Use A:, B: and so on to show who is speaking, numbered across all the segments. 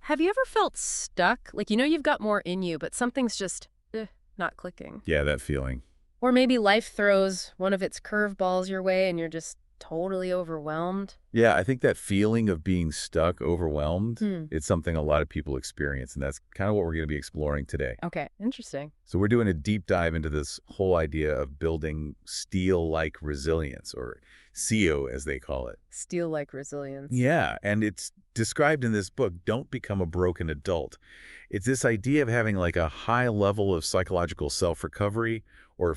A: Have you ever felt stuck? Like, you've got more in you, but something's just not clicking.
B: Yeah, that feeling.
A: Or maybe life throws one of its curveballs your way and you're just totally overwhelmed.
B: Yeah, I think that feeling of being stuck, overwhelmed, it's something a lot of people experience, and that's kind of what we're going to be exploring today.
A: Okay, interesting.
B: So we're doing a deep dive into this whole idea of building steel-like resilience, or SEO as they call it.
A: Steel-like resilience.
B: Yeah, and it's described in this book, Don't Become a Broken Adult. It's this idea of having like a high level of psychological self-recovery, or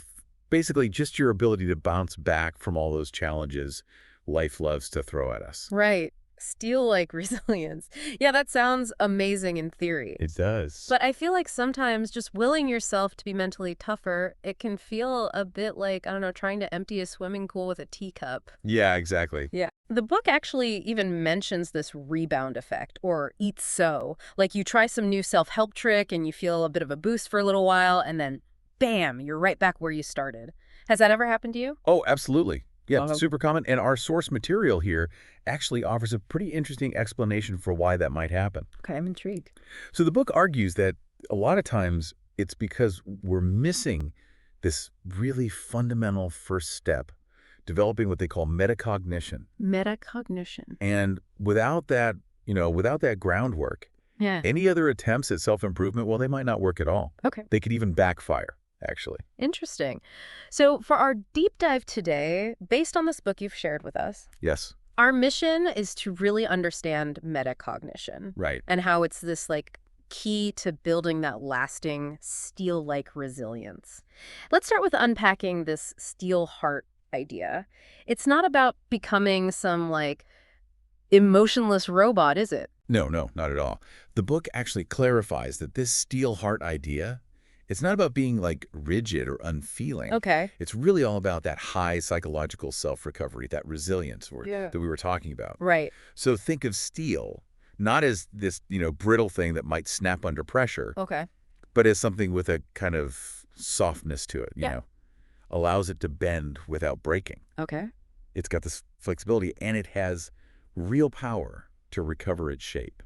B: basically just your ability to bounce back from all those challenges life loves to throw at us.
A: Right. Steel-like resilience. Yeah, that sounds amazing in theory.
B: It does.
A: But I feel like sometimes just willing yourself to be mentally tougher, it can feel a bit like, I don't know, trying to empty a swimming pool with a teacup.
B: Yeah, exactly.
A: Yeah. The book actually even mentions this rebound effect, or eat so. Like you try some new self-help trick and you feel a bit of a boost for a little while, and then bam, you're right back where you started. Has that ever happened to you?
B: Oh, absolutely. Yeah, super common. And our source material here actually offers a pretty interesting explanation for why that might happen.
A: Okay, I'm intrigued.
B: So the book argues that a lot of times it's because we're missing this really fundamental first step, developing what they call metacognition.
A: Metacognition.
B: And without that, without that groundwork, any other attempts at self-improvement, well, they might not work at all.
A: Okay.
B: They could even backfire, actually.
A: Interesting. So for our deep dive today, based on this book you've shared with us,
B: Yes.
A: our mission is to really understand metacognition.
B: Right.
A: And how it's this key to building that lasting steel-like resilience. Let's start with unpacking this steel heart idea. It's not about becoming some emotionless robot, is it?
B: No, not at all. The book actually clarifies that this steel heart idea, it's not about being rigid or unfeeling.
A: Okay.
B: It's really all about that high psychological self-recovery, that resilience that we were talking about.
A: Right.
B: So think of steel not as this, brittle thing that might snap under pressure.
A: Okay.
B: But as something with a kind of softness to it, you know. Allows it to bend without breaking.
A: Okay.
B: It's got this flexibility, and it has real power to recover its shape.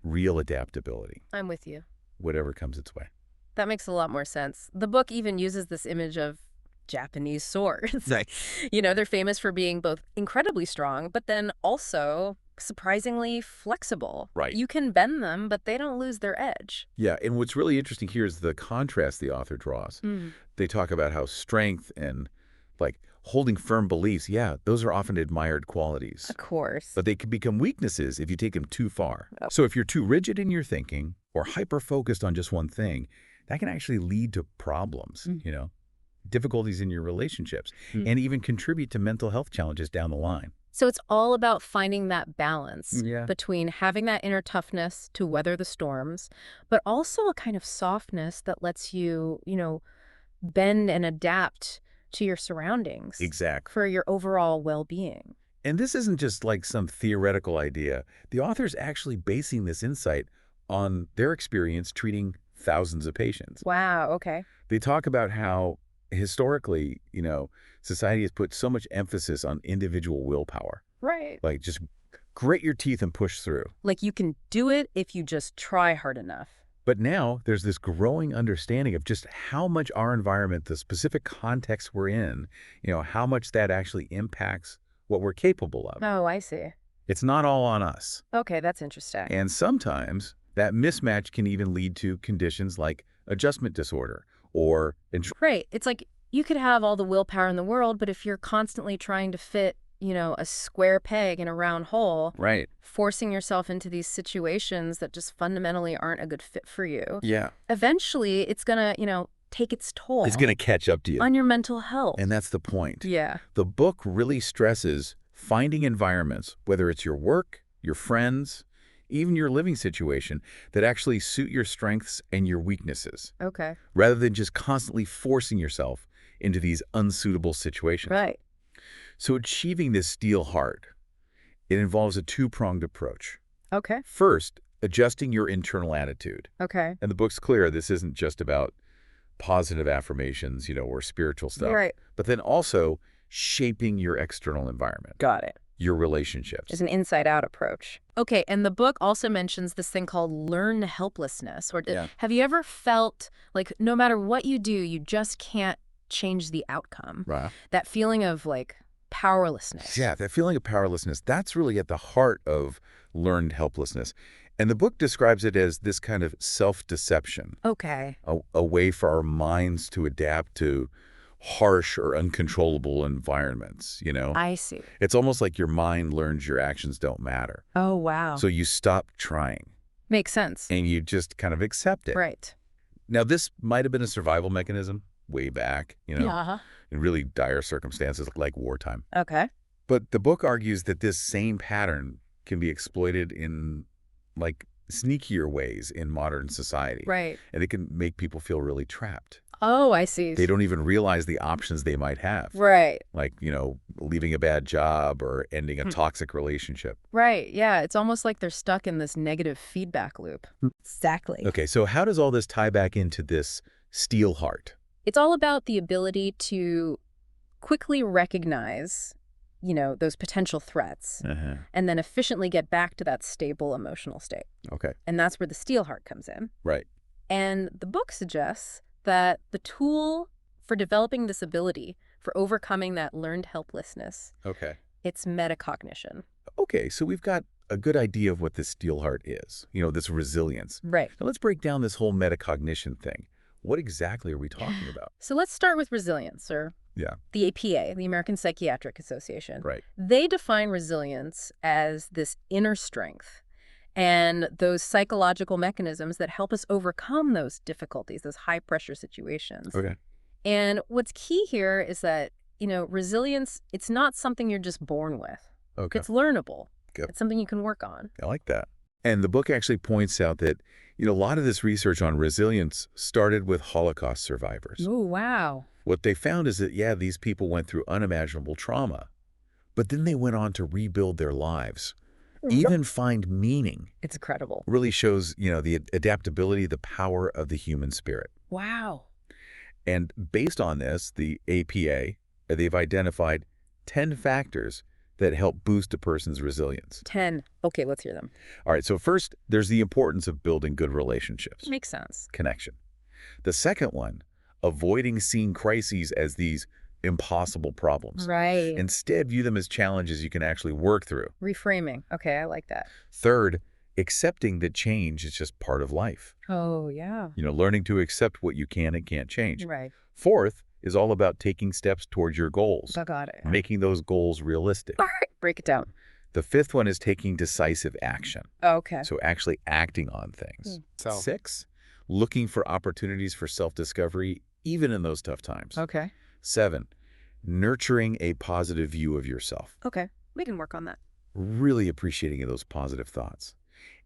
B: Real adaptability.
A: I'm with you.
B: Whatever comes its way.
A: That makes a lot more sense. The book even uses this image of Japanese swords.
B: Nice.
A: They're famous for being both incredibly strong, but then also surprisingly flexible.
B: Right.
A: You can bend them, but they don't lose their edge.
B: Yeah, and what's really interesting here is the contrast the author draws. They talk about how strength and holding firm beliefs, those are often admired qualities.
A: Of course.
B: But they can become weaknesses if you take them too far. Oh. So if you're too rigid in your thinking or hyper-focused on just one thing, that can actually lead to problems, difficulties in your relationships, and even contribute to mental health challenges down the line.
A: So it's all about finding that balance
B: Yeah.
A: between having that inner toughness to weather the storms, but also a kind of softness that lets you, bend and adapt to your surroundings.
B: Exactly.
A: For your overall well-being.
B: And this isn't just some theoretical idea. The author's actually basing this insight on their experience treating thousands of patients.
A: Wow, okay.
B: They talk about how historically, society has put so much emphasis on individual willpower.
A: Right.
B: Just grit your teeth and push through.
A: You can do it if you just try hard enough.
B: But now there's this growing understanding of just how much our environment, the specific context we're in, how much that actually impacts what we're capable of.
A: Oh, I see.
B: It's not all on us.
A: Okay, that's interesting.
B: And sometimes that mismatch can even lead to conditions like adjustment disorder or...
A: Right. It's you could have all the willpower in the world, but if you're constantly trying to fit, a square peg in a round hole,
B: right,
A: forcing yourself into these situations that just fundamentally aren't a good fit for you.
B: Yeah.
A: Eventually, it's going to, take its toll.
B: It's going to catch up to you.
A: On your mental health.
B: And that's the point.
A: Yeah.
B: The book really stresses finding environments, whether it's your work, your friends, even your living situation, that actually suit your strengths and your weaknesses.
A: Okay.
B: Rather than just constantly forcing yourself into these unsuitable situations.
A: Right.
B: So achieving this steel heart, it involves a two-pronged approach.
A: Okay.
B: First, adjusting your internal attitude.
A: Okay.
B: And the book's clear, this isn't just about positive affirmations, or spiritual stuff.
A: Right.
B: But then also shaping your external environment.
A: Got it.
B: your relationships.
A: It's an inside-out approach. Okay, and the book also mentions this thing called learned helplessness. Have you ever felt like no matter what you do, you just can't change the outcome?
B: Right.
A: That feeling of like powerlessness.
B: Yeah, that feeling of powerlessness, that's really at the heart of learned helplessness. And the book describes it as this kind of self-deception.
A: Okay.
B: A way for our minds to adapt to harsh or uncontrollable environments,
A: I see.
B: It's almost like your mind learns your actions don't matter.
A: Oh, wow.
B: So you stop trying.
A: Makes sense.
B: And you just kind of accept it.
A: Right.
B: Now, this might have been a survival mechanism way back,
A: Yeah.
B: in really dire circumstances like wartime.
A: Okay.
B: But the book argues that this same pattern can be exploited in like sneakier ways in modern society.
A: Right.
B: And it can make people feel really trapped.
A: Oh, I see.
B: They don't even realize the options they might have.
A: Right.
B: Like, leaving a bad job or ending a toxic relationship.
A: Right. Yeah. It's almost like they're stuck in this negative feedback loop. Exactly.
B: Okay, so how does all this tie back into this steel heart?
A: It's all about the ability to quickly recognize, those potential threats and then efficiently get back to that stable emotional state.
B: Okay.
A: And that's where the steel heart comes in.
B: Right.
A: And the book suggests that the tool for developing this ability, for overcoming that learned helplessness,
B: Okay.
A: it's metacognition.
B: Okay, so we've got a good idea of what this steel heart is, this resilience.
A: Right.
B: Now let's break down this whole metacognition thing. What exactly are we talking about?
A: So let's start with resilience, or
B: Yeah.
A: the APA, the American Psychiatric Association.
B: Right.
A: They define resilience as this inner strength and those psychological mechanisms that help us overcome those difficulties, those high-pressure situations.
B: Okay.
A: And what's key here is that, resilience, it's not something you're just born with.
B: Okay.
A: It's learnable.
B: Good.
A: It's something you can work on.
B: I like that. And the book actually points out that, a lot of this research on resilience started with Holocaust survivors.
A: Oh, wow.
B: What they found is that, these people went through unimaginable trauma, but then they went on to rebuild their lives, even find meaning.
A: It's incredible.
B: Really shows, the adaptability, the power of the human spirit.
A: Wow.
B: And based on this, the APA, they've identified 10 factors that help boost a person's resilience.
A: 10. Okay, let's hear them.
B: All right, so first, there's the importance of building good relationships.
A: Makes sense.
B: Connection. The second one, avoiding seeing crises as these impossible problems.
A: Right.
B: Instead, view them as challenges you can actually work through.
A: Reframing. Okay, I like that.
B: Third, accepting that change is just part of life.
A: Oh, yeah.
B: Learning to accept what you can and can't change.
A: Right.
B: Fourth is all about taking steps towards your goals.
A: I got it.
B: Making those goals realistic.
A: All right, break it down.
B: The fifth one is taking decisive action.
A: Okay.
B: So actually acting on things. Six, looking for opportunities for self-discovery, even in those tough times.
A: Okay.
B: 7, nurturing a positive view of yourself.
A: Okay, we can work on that.
B: Really appreciating those positive thoughts.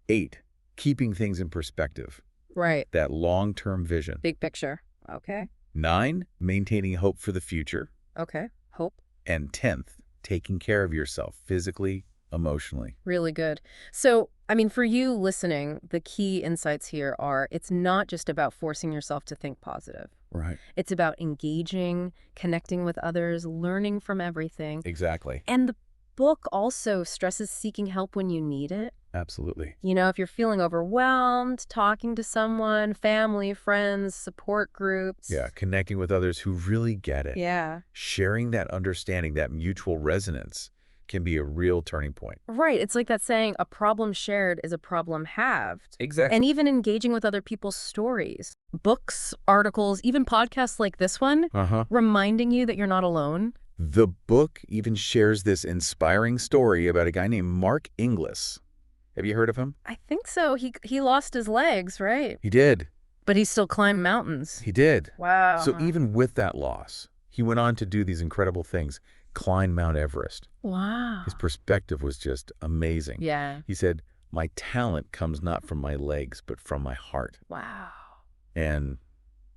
B: 8, keeping things in perspective.
A: Right.
B: That long-term vision.
A: Big picture. Okay.
B: 9, maintaining hope for the future.
A: Okay. Hope.
B: And 10th, taking care of yourself physically, emotionally.
A: Really good. So, for you listening, the key insights here are it's not just about forcing yourself to think positive.
B: Right.
A: It's about engaging, connecting with others, learning from everything.
B: Exactly.
A: And the book also stresses seeking help when you need it.
B: Absolutely.
A: If you're feeling overwhelmed, talking to someone, family, friends, support groups.
B: Yeah, connecting with others who really get it.
A: Yeah.
B: Sharing that understanding, that mutual resonance can be a real turning point.
A: Right. It's like that saying, a problem shared is a problem halved.
B: Exactly.
A: And even engaging with other people's stories, books, articles, even podcasts like this one, reminding you that you're not alone.
B: The book even shares this inspiring story about a guy named Mark Inglis. Have you heard of him?
A: I think so. He lost his legs, right?
B: He did.
A: But he still climbed mountains.
B: He did.
A: Wow.
B: So even with that loss, he went on to do these incredible things, climb Mount Everest.
A: Wow.
B: His perspective was just amazing.
A: Yeah.
B: He said, my talent comes not from my legs, but from my heart.
A: Wow.
B: And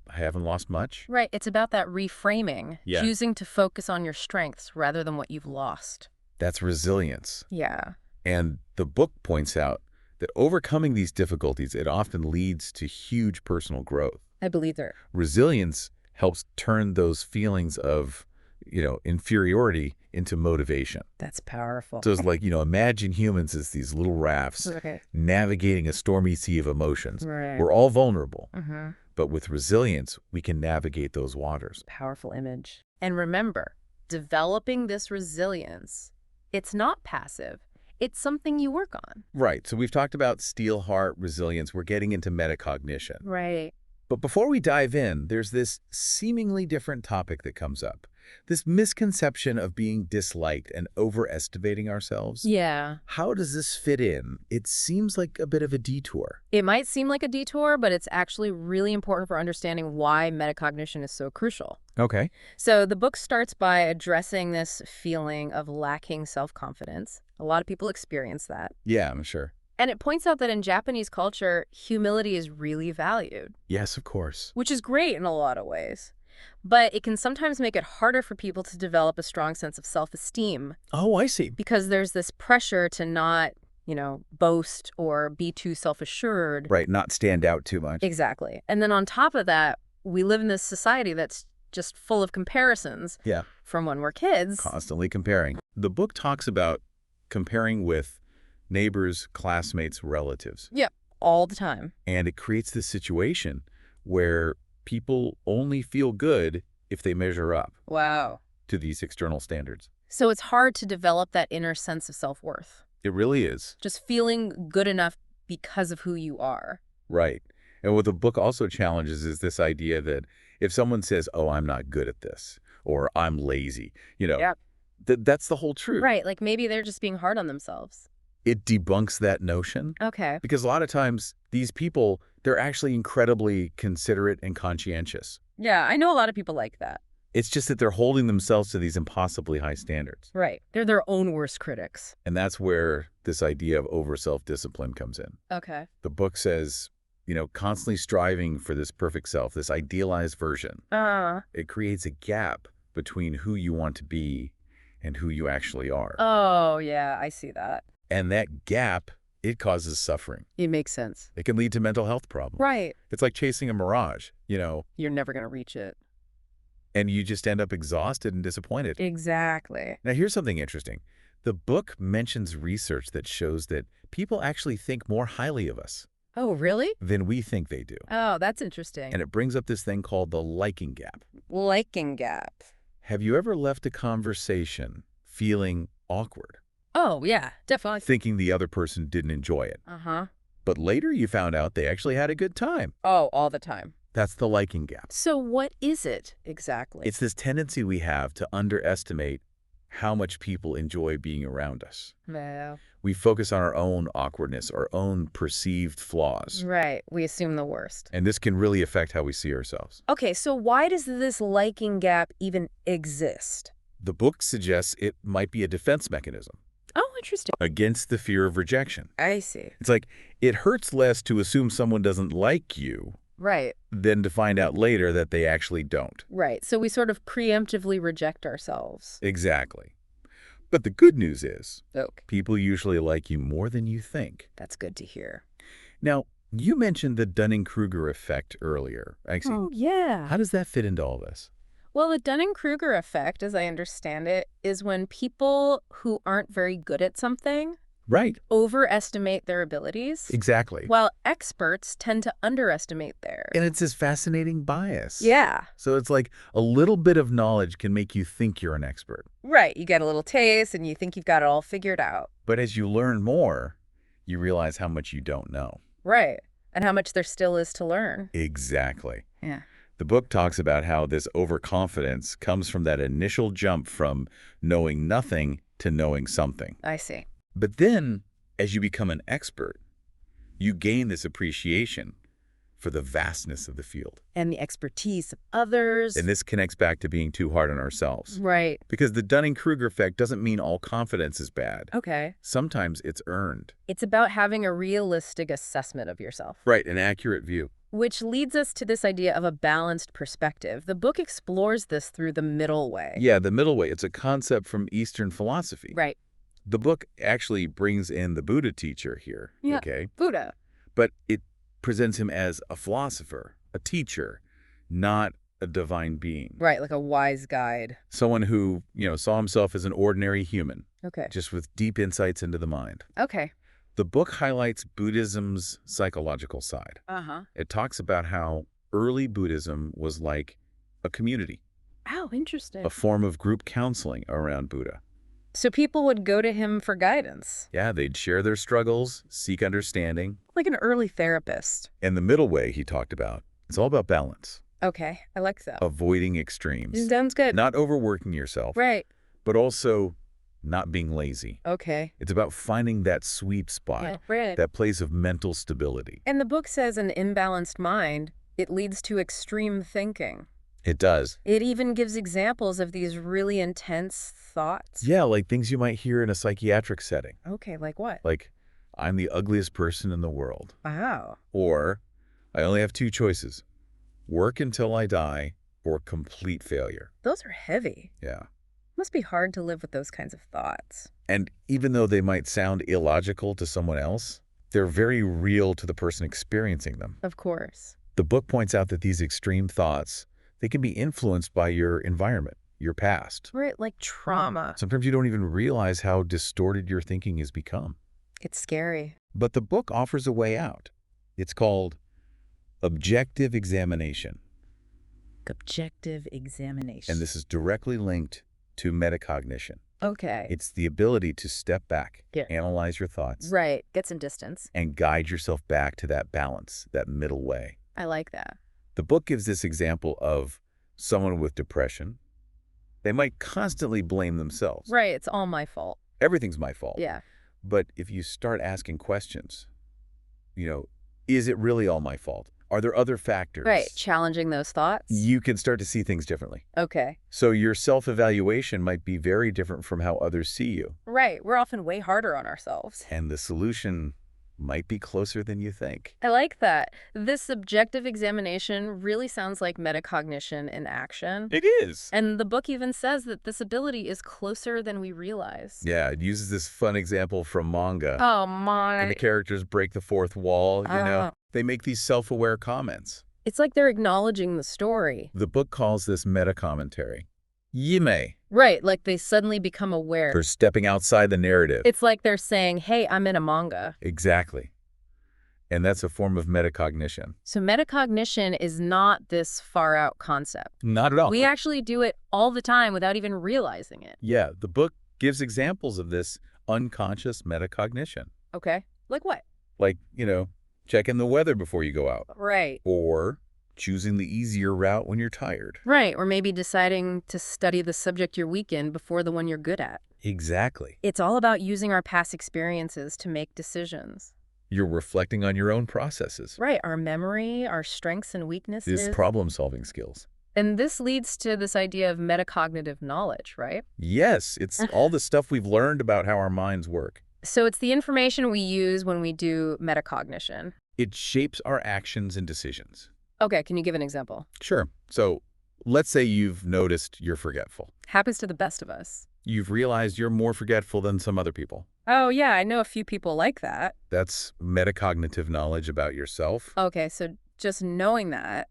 B: I haven't lost much.
A: Right. It's about that reframing,
B: Yeah.
A: choosing to focus on your strengths rather than what you've lost.
B: That's resilience.
A: Yeah.
B: And the book points out that overcoming these difficulties, it often leads to huge personal growth.
A: I believe there.
B: Resilience helps turn those feelings of inferiority into motivation.
A: That's powerful.
B: So it's like, imagine humans as these little rafts navigating a stormy sea of emotions.
A: Right.
B: We're all vulnerable. But with resilience, we can navigate those waters.
A: Powerful image. And remember, developing this resilience, it's not passive. It's something you work on.
B: Right. So we've talked about steel heart, resilience. We're getting into metacognition.
A: Right.
B: But before we dive in, there's this seemingly different topic that comes up. This misconception of being disliked and overestimating ourselves.
A: Yeah.
B: How does this fit in? It seems like a bit of a detour.
A: It might seem like a detour, but it's actually really important for understanding why metacognition is so crucial.
B: Okay.
A: So the book starts by addressing this feeling of lacking self-confidence. A lot of people experience that.
B: Yeah, I'm sure.
A: And it points out that in Japanese culture, humility is really valued.
B: Yes, of course.
A: Which is great in a lot of ways. But it can sometimes make it harder for people to develop a strong sense of self-esteem.
B: Oh, I see.
A: Because there's this pressure to not, boast or be too self-assured.
B: Right, not stand out too much.
A: Exactly. And then on top of that, we live in this society that's just full of comparisons.
B: Yeah.
A: From when we're kids.
B: Constantly comparing. The book talks about comparing with neighbors, classmates, relatives.
A: Yep, all the time.
B: And it creates this situation where people only feel good if they measure up.
A: Wow.
B: To these external standards.
A: So it's hard to develop that inner sense of self-worth.
B: It really is.
A: Just feeling good enough because of who you are.
B: Right. And what the book also challenges is this idea that if someone says, oh, I'm not good at this, or I'm lazy, that's the whole truth.
A: Right. Like maybe they're just being hard on themselves.
B: It debunks that notion.
A: Okay.
B: Because a lot of times these people, they're actually incredibly considerate and conscientious.
A: Yeah, I know a lot of people like that.
B: It's just that they're holding themselves to these impossibly high standards.
A: Right. They're their own worst critics.
B: And that's where this idea of over self-discipline comes in.
A: Okay.
B: The book says, constantly striving for this perfect self, this idealized version. It creates a gap between who you want to be and who you actually are.
A: Oh, yeah, I see that.
B: And that gap, it causes suffering.
A: It makes sense.
B: It can lead to mental health problems.
A: Right.
B: It's like chasing a mirage,
A: You're never going to reach it.
B: And you just end up exhausted and disappointed.
A: Exactly.
B: Now, here's something interesting. The book mentions research that shows that people actually think more highly of us.
A: Oh, really?
B: Than we think they do.
A: Oh, that's interesting.
B: And it brings up this thing called the liking gap.
A: Liking gap.
B: Have you ever left a conversation feeling awkward?
A: Oh, yeah, definitely.
B: Thinking the other person didn't enjoy it. But later you found out they actually had a good time.
A: Oh, all the time.
B: That's the liking gap.
A: So what is it exactly?
B: It's this tendency we have to underestimate how much people enjoy being around us.
A: Well.
B: We focus on our own awkwardness, our own perceived flaws.
A: Right. We assume the worst.
B: And this can really affect how we see ourselves.
A: Okay, so why does this liking gap even exist?
B: The book suggests it might be a defense mechanism.
A: Oh, interesting.
B: Against the fear of rejection.
A: I see.
B: It's like it hurts less to assume someone doesn't like you.
A: Right.
B: Than to find out later that they actually don't.
A: Right. So we sort of preemptively reject ourselves.
B: Exactly. But the good news is,
A: okay,
B: people usually like you more than you think.
A: That's good to hear.
B: Now, you mentioned the Dunning-Kruger effect earlier. Actually,
A: oh, yeah.
B: How does that fit into all this?
A: Well, the Dunning-Kruger effect, as I understand it, is when people who aren't very good at something overestimate their abilities.
B: Exactly.
A: While experts tend to underestimate theirs.
B: And it's this fascinating bias.
A: Yeah.
B: So it's like a little bit of knowledge can make you think you're an expert.
A: Right. You get a little taste and you think you've got it all figured out.
B: But as you learn more, you realize how much you don't know.
A: Right. And how much there still is to learn.
B: Exactly.
A: Yeah.
B: The book talks about how this overconfidence comes from that initial jump from knowing nothing to knowing something.
A: I see.
B: But then, as you become an expert, you gain this appreciation for the vastness of the field.
A: And the expertise of others.
B: And this connects back to being too hard on ourselves.
A: Right.
B: Because the Dunning-Kruger effect doesn't mean all confidence is bad.
A: Okay.
B: Sometimes it's earned.
A: It's about having a realistic assessment of yourself.
B: Right, an accurate view.
A: Which leads us to this idea of a balanced perspective. The book explores this through the middle way.
B: Yeah, the middle way. It's a concept from Eastern philosophy.
A: Right.
B: The book actually brings in the Buddha teacher here.
A: Yeah,
B: okay?
A: Buddha.
B: But it presents him as a philosopher, a teacher, not a divine being.
A: Right, like a wise guide.
B: Someone who, saw himself as an ordinary human,
A: Okay.
B: just with deep insights into the mind.
A: Okay.
B: The book highlights Buddhism's psychological side.
A: Uh-huh.
B: It talks about how early Buddhism was like a community,
A: Oh, interesting.
B: a form of group counseling around Buddha.
A: So people would go to him for guidance.
B: Yeah, they'd share their struggles, seek understanding.
A: Like an early therapist.
B: And the middle way he talked about, it's all about balance,
A: Okay, I like that.
B: avoiding extremes,
A: Sounds good.
B: not overworking yourself,
A: Right.
B: but also not being lazy.
A: Okay.
B: It's about finding that sweet spot,
A: Right.
B: that place of mental stability.
A: And the book says an imbalanced mind, it leads to extreme thinking.
B: It does.
A: It even gives examples of these really intense thoughts.
B: Yeah, like things you might hear in a psychiatric setting.
A: Okay, like what?
B: Like, I'm the ugliest person in the world.
A: Wow.
B: Or, I only have two choices. Work until I die, or complete failure.
A: Those are heavy.
B: Yeah.
A: Must be hard to live with those kinds of thoughts.
B: And even though they might sound illogical to someone else, they're very real to the person experiencing them.
A: Of course.
B: The book points out that these extreme thoughts, they can be influenced by your environment, your past.
A: Right, like trauma.
B: Sometimes you don't even realize how distorted your thinking has become.
A: It's scary.
B: But the book offers a way out. It's called objective examination.
A: Objective examination.
B: And this is directly linked to metacognition.
A: Okay.
B: It's the ability to step back,
A: Yeah.
B: analyze your thoughts,
A: Right. Get some distance.
B: and guide yourself back to that balance, that middle way.
A: I like that.
B: The book gives this example of someone with depression. They might constantly blame themselves.
A: Right. It's all my fault.
B: Everything's my fault.
A: Yeah.
B: But if you start asking questions, is it really all my fault? Are there other factors?
A: Right. Challenging those thoughts.
B: You can start to see things differently.
A: Okay.
B: So your self-evaluation might be very different from how others see you.
A: Right. We're often way harder on ourselves.
B: And the solution might be closer than you think.
A: I like that. This objective examination really sounds like metacognition in action.
B: It is.
A: And the book even says that this ability is closer than we realize.
B: Yeah, it uses this fun example from manga.
A: Oh, my.
B: And the characters break the fourth wall, They make these self-aware comments.
A: It's like they're acknowledging the story.
B: The book calls this meta-commentary. Yime,
A: Right, like they suddenly become aware.
B: for stepping outside the narrative.
A: It's like they're saying, hey, I'm in a manga.
B: Exactly. And that's a form of metacognition.
A: So metacognition is not this far-out concept.
B: Not at all.
A: We actually do it all the time without even realizing it.
B: Yeah, the book gives examples of this unconscious metacognition.
A: Okay. Like what?
B: Like, checking the weather before you go out.
A: Right.
B: Or choosing the easier route when you're tired.
A: Right, or maybe deciding to study the subject you're weak in before the one you're good at.
B: Exactly.
A: It's all about using our past experiences to make decisions.
B: You're reflecting on your own processes.
A: Right, our memory, our strengths and weaknesses.
B: These problem-solving skills.
A: And this leads to this idea of metacognitive knowledge, right?
B: Yes, it's all the stuff we've learned about how our minds work.
A: So it's the information we use when we do metacognition.
B: It shapes our actions and decisions.
A: Okay, can you give an example?
B: Sure. So let's say you've noticed you're forgetful.
A: Happens to the best of us.
B: You've realized you're more forgetful than some other people.
A: Oh, yeah, I know a few people like that.
B: That's metacognitive knowledge about yourself.
A: Okay, so just knowing that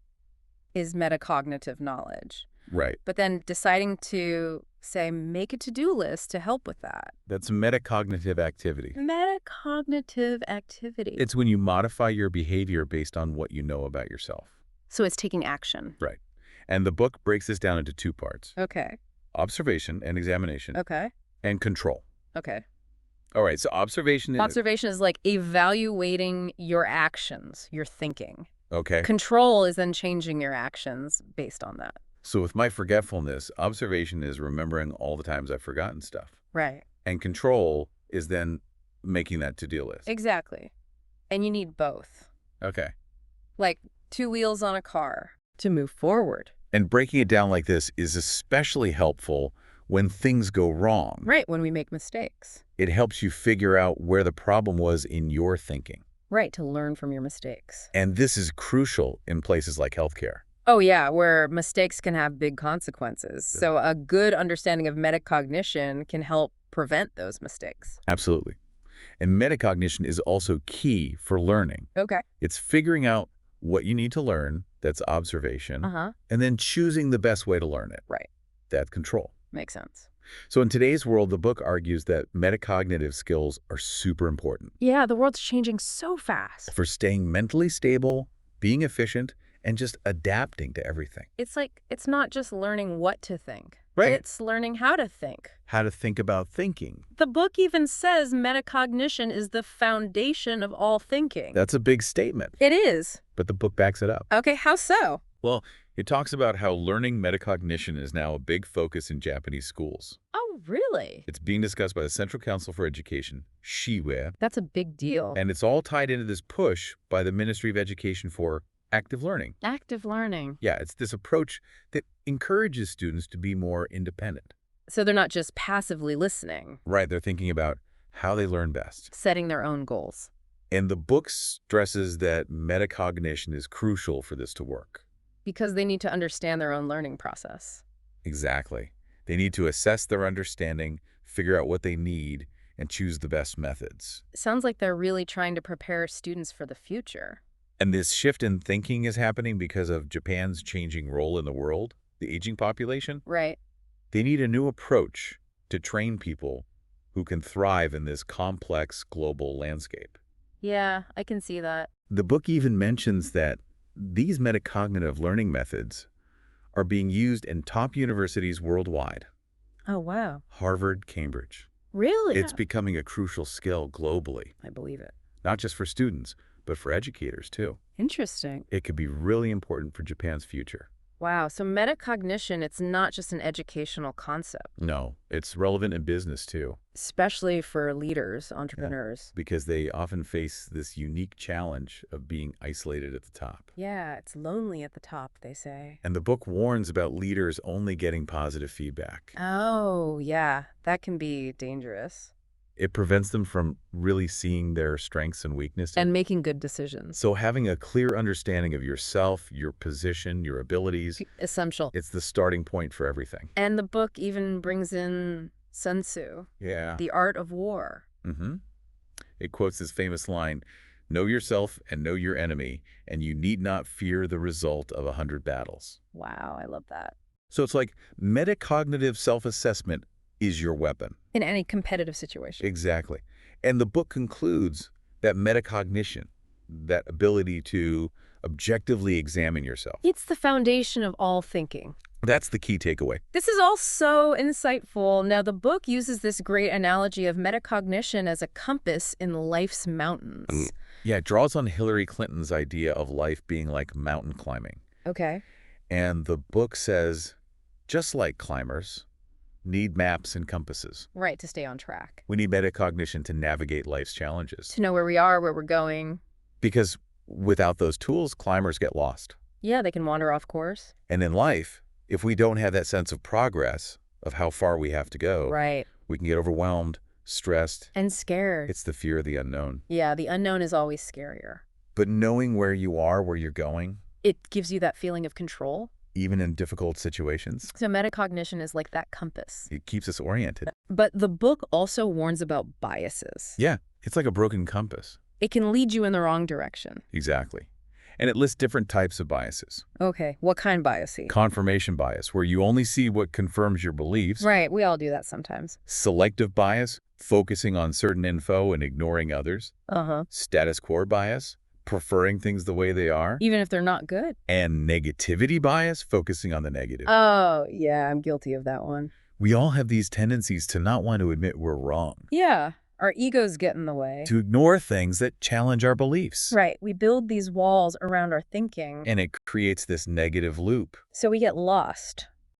A: is metacognitive knowledge.
B: Right.
A: But then deciding to, say, make a to-do list to help with that.
B: That's metacognitive activity.
A: Metacognitive activity.
B: It's when you modify your behavior based on what you know about yourself.
A: So it's taking action.
B: Right. And the book breaks this down into two parts.
A: Okay.
B: Observation and examination.
A: Okay.
B: And control.
A: Okay.
B: All right, so observation
A: is like evaluating your actions, your thinking.
B: Okay.
A: Control is then changing your actions based on that.
B: So with my forgetfulness, observation is remembering all the times I've forgotten stuff.
A: Right.
B: And control is then making that to-do list.
A: Exactly. And you need both.
B: Okay.
A: Like two wheels on a car to move forward.
B: And breaking it down like this is especially helpful when things go wrong.
A: Right, when we make mistakes.
B: It helps you figure out where the problem was in your thinking.
A: Right, to learn from your mistakes.
B: And this is crucial in places like healthcare.
A: Oh, yeah, where mistakes can have big consequences. So a good understanding of metacognition can help prevent those mistakes.
B: Absolutely. And metacognition is also key for learning.
A: Okay.
B: It's figuring out what you need to learn That's observation.
A: Uh-huh.
B: And then choosing the best way to learn it.
A: Right.
B: That's control.
A: Makes sense.
B: So in today's world, the book argues that metacognitive skills are super important
A: Yeah, the world's changing so fast.
B: for staying mentally stable, being efficient, and just adapting to everything.
A: It's like, it's not just learning what to think.
B: Right.
A: It's learning how to think.
B: How to think about thinking.
A: The book even says metacognition is the foundation of all thinking.
B: That's a big statement,
A: It is.
B: but the book backs it up.
A: Okay, how so?
B: Well, it talks about how learning metacognition is now a big focus in Japanese schools.
A: Oh, really?
B: It's being discussed by the Central Council for Education, Shiwe,
A: That's a big deal.
B: and it's all tied into this push by the Ministry of Education for active learning.
A: Active learning.
B: Yeah, it's this approach that encourages students to be more independent.
A: So they're not just passively listening,
B: Right, they're thinking about how they learn best.
A: setting their own goals.
B: And the book stresses that metacognition is crucial for this to work.
A: Because they need to understand their own learning process.
B: Exactly. They need to assess their understanding, figure out what they need, and choose the best methods.
A: Sounds like they're really trying to prepare students for the future.
B: And this shift in thinking is happening because of Japan's changing role in the world, the aging population.
A: Right.
B: They need a new approach to train people who can thrive in this complex global landscape.
A: Yeah, I can see that.
B: The book even mentions that these metacognitive learning methods are being used in top universities worldwide.
A: Oh, wow.
B: Harvard, Cambridge.
A: Really?
B: It's becoming a crucial skill globally,
A: I believe it.
B: not just for students, but for educators too.
A: Interesting.
B: It could be really important for Japan's future.
A: Wow, so metacognition, it's not just an educational concept,
B: No, it's relevant in business too,
A: especially for leaders, entrepreneurs.
B: because they often face this unique challenge of being isolated at the top.
A: Yeah, it's lonely at the top, they say.
B: And the book warns about leaders only getting positive feedback.
A: Oh, yeah, that can be dangerous.
B: It prevents them from really seeing their strengths and weaknesses.
A: And making good decisions.
B: So having a clear understanding of yourself, your position, your abilities,
A: Essential.
B: it's the starting point for everything.
A: And the book even brings in Sun Tzu,
B: Yeah.
A: The Art of War.
B: It quotes this famous line, "Know yourself and know your enemy, and you need not fear the result of 100 battles."
A: Wow, I love that.
B: So it's like metacognitive self-assessment is your weapon.
A: In any competitive situation.
B: Exactly. And the book concludes that metacognition, that ability to objectively examine yourself,
A: It's the foundation of all thinking.
B: that's the key takeaway.
A: This is all so insightful. Now, the book uses this great analogy of metacognition as a compass in life's mountains.
B: Yeah, it draws on Hillary Clinton's idea of life being like mountain climbing.
A: Okay.
B: And the book says, just like climbers need maps and compasses,
A: Right, to stay on track.
B: we need metacognition to navigate life's challenges.
A: To know where we are, where we're going.
B: Because without those tools, climbers get lost.
A: Yeah, they can wander off course.
B: And in life, if we don't have that sense of progress, of how far we have to go,
A: Right.
B: we can get overwhelmed, stressed.
A: And scared.
B: It's the fear of the unknown.
A: Yeah, the unknown is always scarier.
B: But knowing where you are, where you're going,
A: It gives you that feeling of control.
B: even in difficult situations,
A: So metacognition is like that compass.
B: it keeps us oriented.
A: But the book also warns about biases.
B: Yeah, it's like a broken compass.
A: It can lead you in the wrong direction.
B: Exactly. And it lists different types of biases.
A: Okay, what kind biasy?
B: Confirmation bias, where you only see what confirms your beliefs.
A: Right, we all do that sometimes.
B: Selective bias, focusing on certain info and ignoring others.
A: Uh-huh.
B: Status quo bias, preferring things the way they are.
A: Even if they're not good.
B: And negativity bias, focusing on the negative.
A: Oh, yeah, I'm guilty of that one.
B: We all have these tendencies to not want to admit we're wrong,
A: Yeah, our egos get in the way.
B: to ignore things that challenge our beliefs.
A: Right, we build these walls around our thinking.
B: And it creates this negative loop.
A: So we get lost.